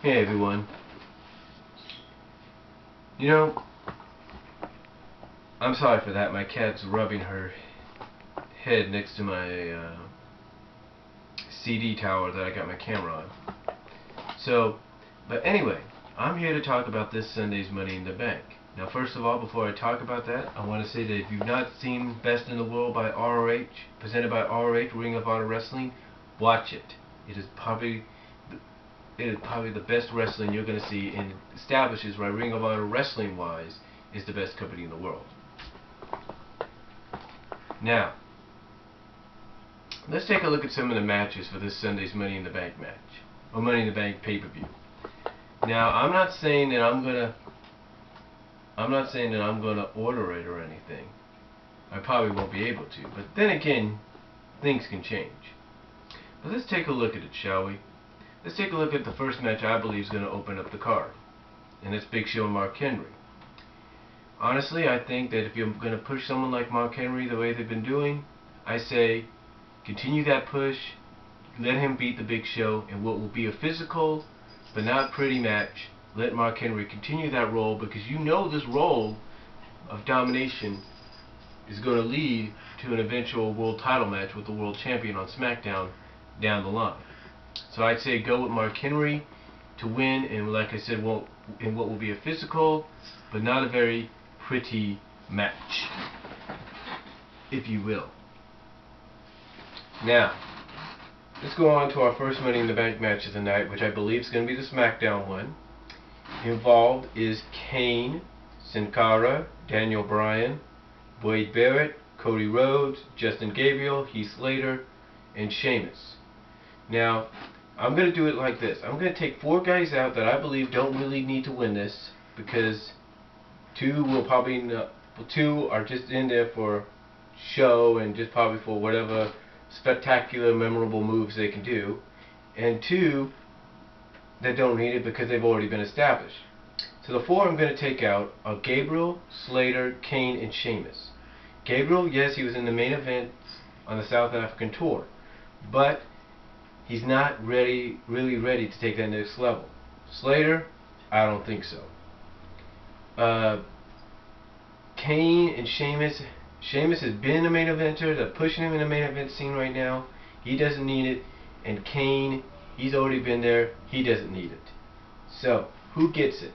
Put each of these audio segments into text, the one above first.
Hey everyone. You know, I'm sorry for that. My cat's rubbing her head next to my CD tower that I got my camera on. But anyway, I'm here to talk about this Sunday's Money in the Bank. Now, first of all, before I talk about that, I want to say that if you've not seen Best in the World by ROH, presented by ROH, Ring of Honor Wrestling, watch it. It is probably the best wrestling you're going to see, and establishes why Ring of Honor wrestling-wise is the best company in the world. Now, let's take a look at some of the matches for this Sunday's Money in the Bank match, or Money in the Bank pay-per-view. Now, I'm not saying that I'm gonna order it or anything. I probably won't be able to, but then again, things can change. But let's take a look at it, shall we? Let's take a look at the first match I believe is going to open up the card, and it's Big Show and Mark Henry. Honestly, I think that if you're going to push someone like Mark Henry the way they've been doing, I say continue that push, let him beat the Big Show in what will be a physical but not pretty match. Let Mark Henry continue that role, because you know this role of domination is going to lead to an eventual world title match with the world champion on SmackDown down the line. So I'd say go with Mark Henry to win, and like I said, in what will be a physical but not a very pretty match, if you will. Now, let's go on to our first Money in the Bank match of the night, which I believe is going to be the SmackDown one. Involved is Kane, Sin Cara, Daniel Bryan, Wade Barrett, Cody Rhodes, Justin Gabriel, Heath Slater, and Sheamus. Now, I'm going to do it like this. I'm going to take 4 guys out that I believe don't really need to win this, because 2 are just in there for show and just probably for whatever spectacular, memorable moves they can do, and 2 that don't need it because they've already been established. So the 4 I'm going to take out are Gabriel, Slater, Kane, and Sheamus. Gabriel, yes, he was in the main event on the South African tour, but he's not really ready to take that next level. Slater, I don't think so. Kane and Sheamus has been a main eventer. They're pushing him in the main event scene right now. He doesn't need it. And Kane, he's already been there. He doesn't need it. So, who gets it?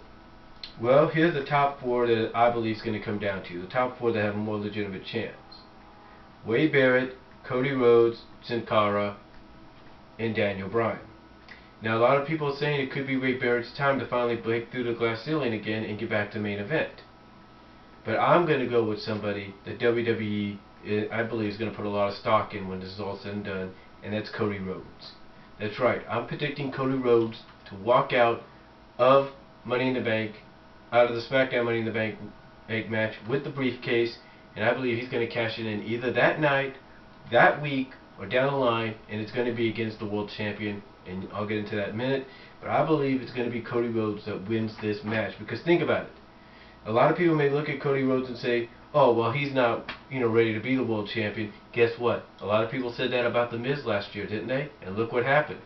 Well, here's the top 4 that I believe is going to come down to. The top 4 that have a more legitimate chance. Wade Barrett, Cody Rhodes, Sin Cara, and Daniel Bryan. Now, a lot of people are saying it could be Wade Barrett's time to finally break through the glass ceiling again and get back to main event. But I'm going to go with somebody that WWE, I believe, is going to put a lot of stock in when this is all said and done, and that's Cody Rhodes. That's right. I'm predicting Cody Rhodes to walk out of Money in the Bank, out of the SmackDown Money in the Bank match with the briefcase, and I believe he's going to cash it in either that night, that week, or down the line, and it's going to be against the world champion, and I'll get into that in a minute. But I believe it's going to be Cody Rhodes that wins this match, because think about it. A lot of people may look at Cody Rhodes and say, oh, well, he's not, ready to be the world champion. Guess what? A lot of people said that about The Miz last year, didn't they? And look what happened.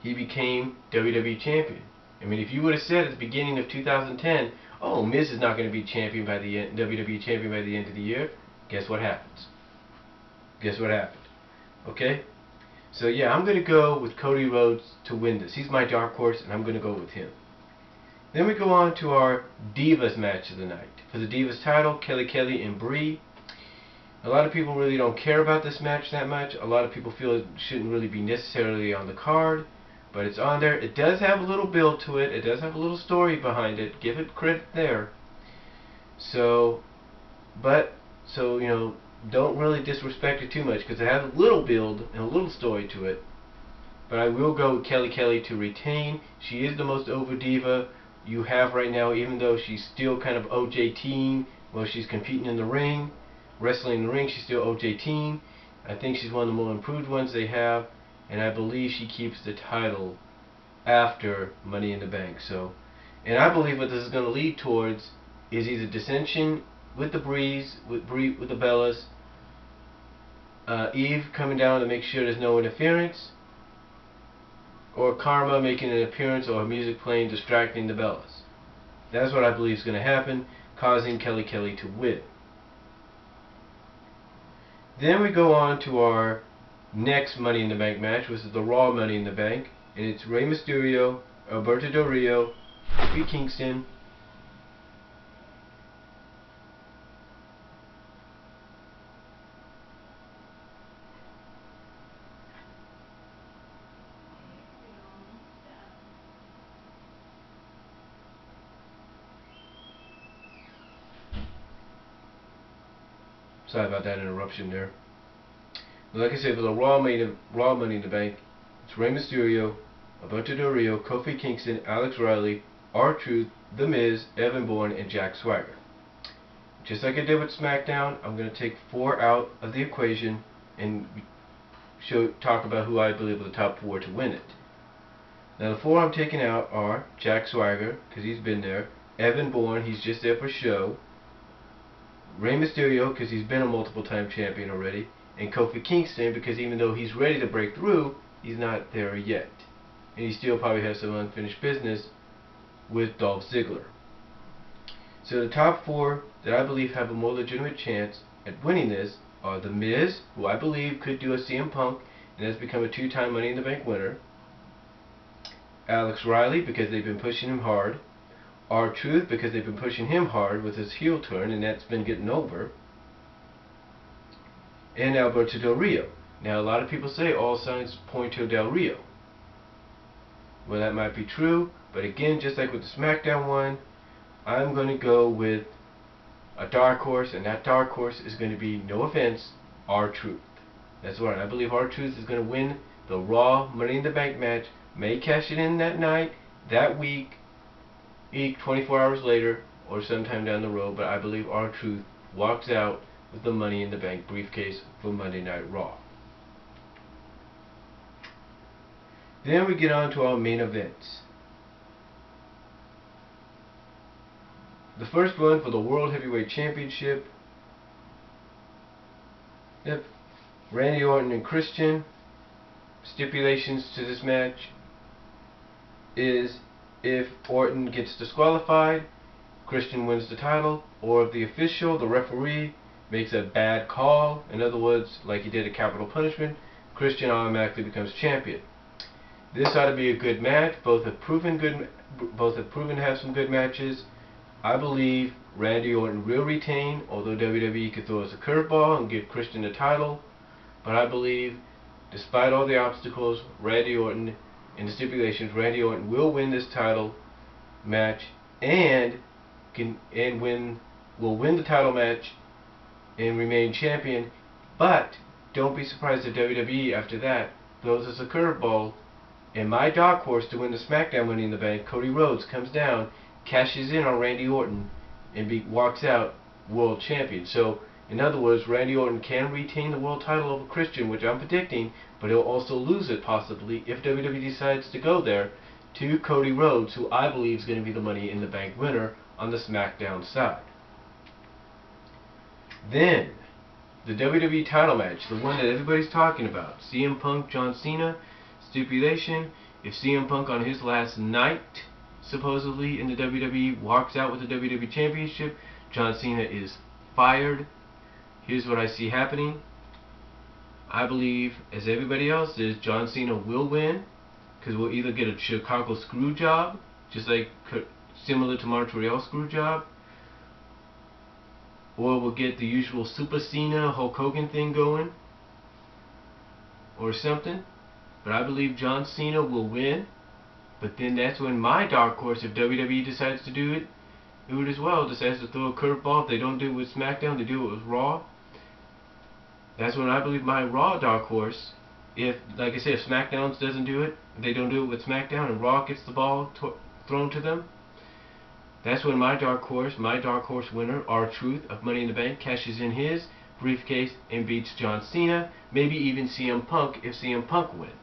He became WWE champion. I mean, if you would have said at the beginning of 2010, oh, Miz is not going to be champion by the end, WWE champion by the end of the year, guess what happens? Guess what happened? Okay? So yeah, I'm going to go with Cody Rhodes to win this. He's my dark horse, and I'm going to go with him. Then we go on to our Divas match of the night. For the Divas title, Kelly and Brie. A lot of people really don't care about this match that much. A lot of people feel it shouldn't really be necessarily on the card, but it's on there. It does have a little build to it. It does have a little story behind it. Give it credit there. So, don't really disrespect it too much, because it has a little build and a little story to it. But I will go with Kelly to retain. She is the most over diva you have right now, even though she's still kind of OJ-teen while she's competing in the ring, wrestling in the ring. She's still OJ-teen. I think she's one of the more improved ones they have, and I believe she keeps the title after Money in the Bank. So, and I believe what this is going to lead towards is either dissension with the Breeze, with the Bellas, Eve coming down to make sure there's no interference, or Karma making an appearance or music playing distracting the Bellas. That's what I believe is going to happen, causing Kelly Kelly to win. Then we go on to our next Money in the Bank match, which is the Raw Money in the Bank, and it's Rey Mysterio, Alberto Del Rio, Kofi Kingston, sorry about that interruption there. But like I said, for the Raw Money in the Bank, it's Rey Mysterio, Alberto Del Rio, Kofi Kingston, Alex Riley, R-Truth, The Miz, Evan Bourne, and Jack Swagger. Just like I did with SmackDown, I'm going to take 4 out of the equation and talk about who I believe are the top 4 to win it. Now the 4 I'm taking out are Jack Swagger, because he's been there, Evan Bourne, he's just there for show, Rey Mysterio, because he's been a multiple-time champion already, and Kofi Kingston, because even though he's ready to break through, he's not there yet. And he still probably has some unfinished business with Dolph Ziggler. So the top 4 that I believe have a more legitimate chance at winning this are The Miz, who I believe could do a CM Punk and has become a 2-time Money in the Bank winner, Alex Riley, because they've been pushing him hard, R-Truth, because they've been pushing him hard with his heel turn and that's been getting over, and Alberto Del Rio. Now a lot of people say all signs point to Del Rio. Well, that might be true, but again, just like with the SmackDown one, I'm going to go with a dark horse, and that dark horse is going to be, no offense, R-Truth. That's right, I believe R-Truth is going to win the Raw Money in the Bank match, may cash it in that night, that week, 24 hours later, or sometime down the road, but I believe R-Truth walks out with the Money in the Bank briefcase for Monday Night Raw. Then we get on to our main events. The first one for the World Heavyweight Championship. Yep. Randy Orton and Christian. Stipulations to this match is if Orton gets disqualified, Christian wins the title, or if the official, the referee, makes a bad call, in other words, like he did a capital punishment, Christian automatically becomes champion. This ought to be a good match. Both have proven to have some good matches. I believe Randy Orton will retain, although WWE could throw us a curveball and give Christian the title. But I believe, despite all the obstacles, Randy Orton, in the stipulations, Randy Orton will win this title match and will win the title match and remain champion. But don't be surprised if WWE after that throws us a curveball, and my dark horse to win the SmackDown Money in the Bank, Cody Rhodes, comes down, cashes in on Randy Orton, and walks out world champion. So, in other words, Randy Orton can retain the world title over Christian, which I'm predicting, but he'll also lose it possibly if WWE decides to go there to Cody Rhodes, who I believe is going to be the Money in the Bank winner on the SmackDown side. Then, the WWE title match, the one that everybody's talking about, CM Punk, John Cena. Stipulation, if CM Punk on his last night, supposedly in the WWE, walks out with the WWE Championship, John Cena is fired. Here's what I see happening. I believe, as everybody else is, John Cena will win, because we'll either get a Chicago screw job, just like similar to Montreal screw job, or we'll get the usual Super Cena Hulk Hogan thing going, or something. But I believe John Cena will win. But then that's when my dark horse, if WWE decides to do it as well, decides to throw a curveball. If they don't do it with SmackDown, they do it with Raw. That's when I believe my Raw dark horse, if, like I said, if SmackDown doesn't do it, if they don't do it with SmackDown and Raw gets the ball thrown to them, that's when my dark horse winner, R-Truth of Money in the Bank, cashes in his briefcase and beats John Cena, maybe even CM Punk if CM Punk wins.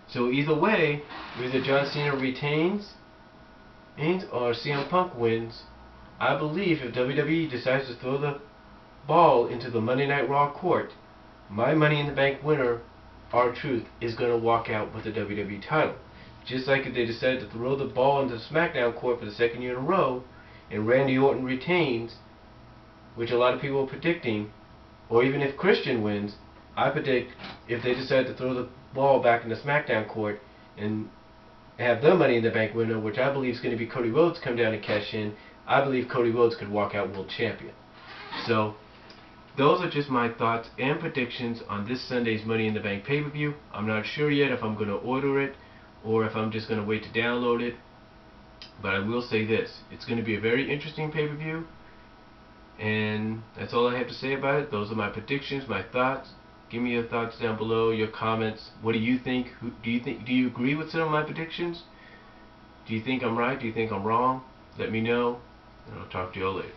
So either way, either John Cena retains or CM Punk wins. I believe if WWE decides to throw the ball into the Monday Night Raw court, my Money in the Bank winner, R-Truth, is going to walk out with the WWE title. Just like if they decide to throw the ball into the SmackDown court for the second year in a row, and Randy Orton retains, which a lot of people are predicting, or even if Christian wins, I predict if they decide to throw the ball back in the SmackDown court and have the Money in the Bank winner, which I believe is going to be Cody Rhodes, come down and cash in, I believe Cody Rhodes could walk out world champion. So, those are just my thoughts and predictions on this Sunday's Money in the Bank pay-per-view. I'm not sure yet if I'm going to order it or if I'm just going to wait to download it. But I will say this, it's going to be a very interesting pay-per-view. And that's all I have to say about it. Those are my predictions, my thoughts. Give me your thoughts down below, your comments. What do you think? Do you agree with some of my predictions? Do you think I'm right? Do you think I'm wrong? Let me know, and I'll talk to you all later.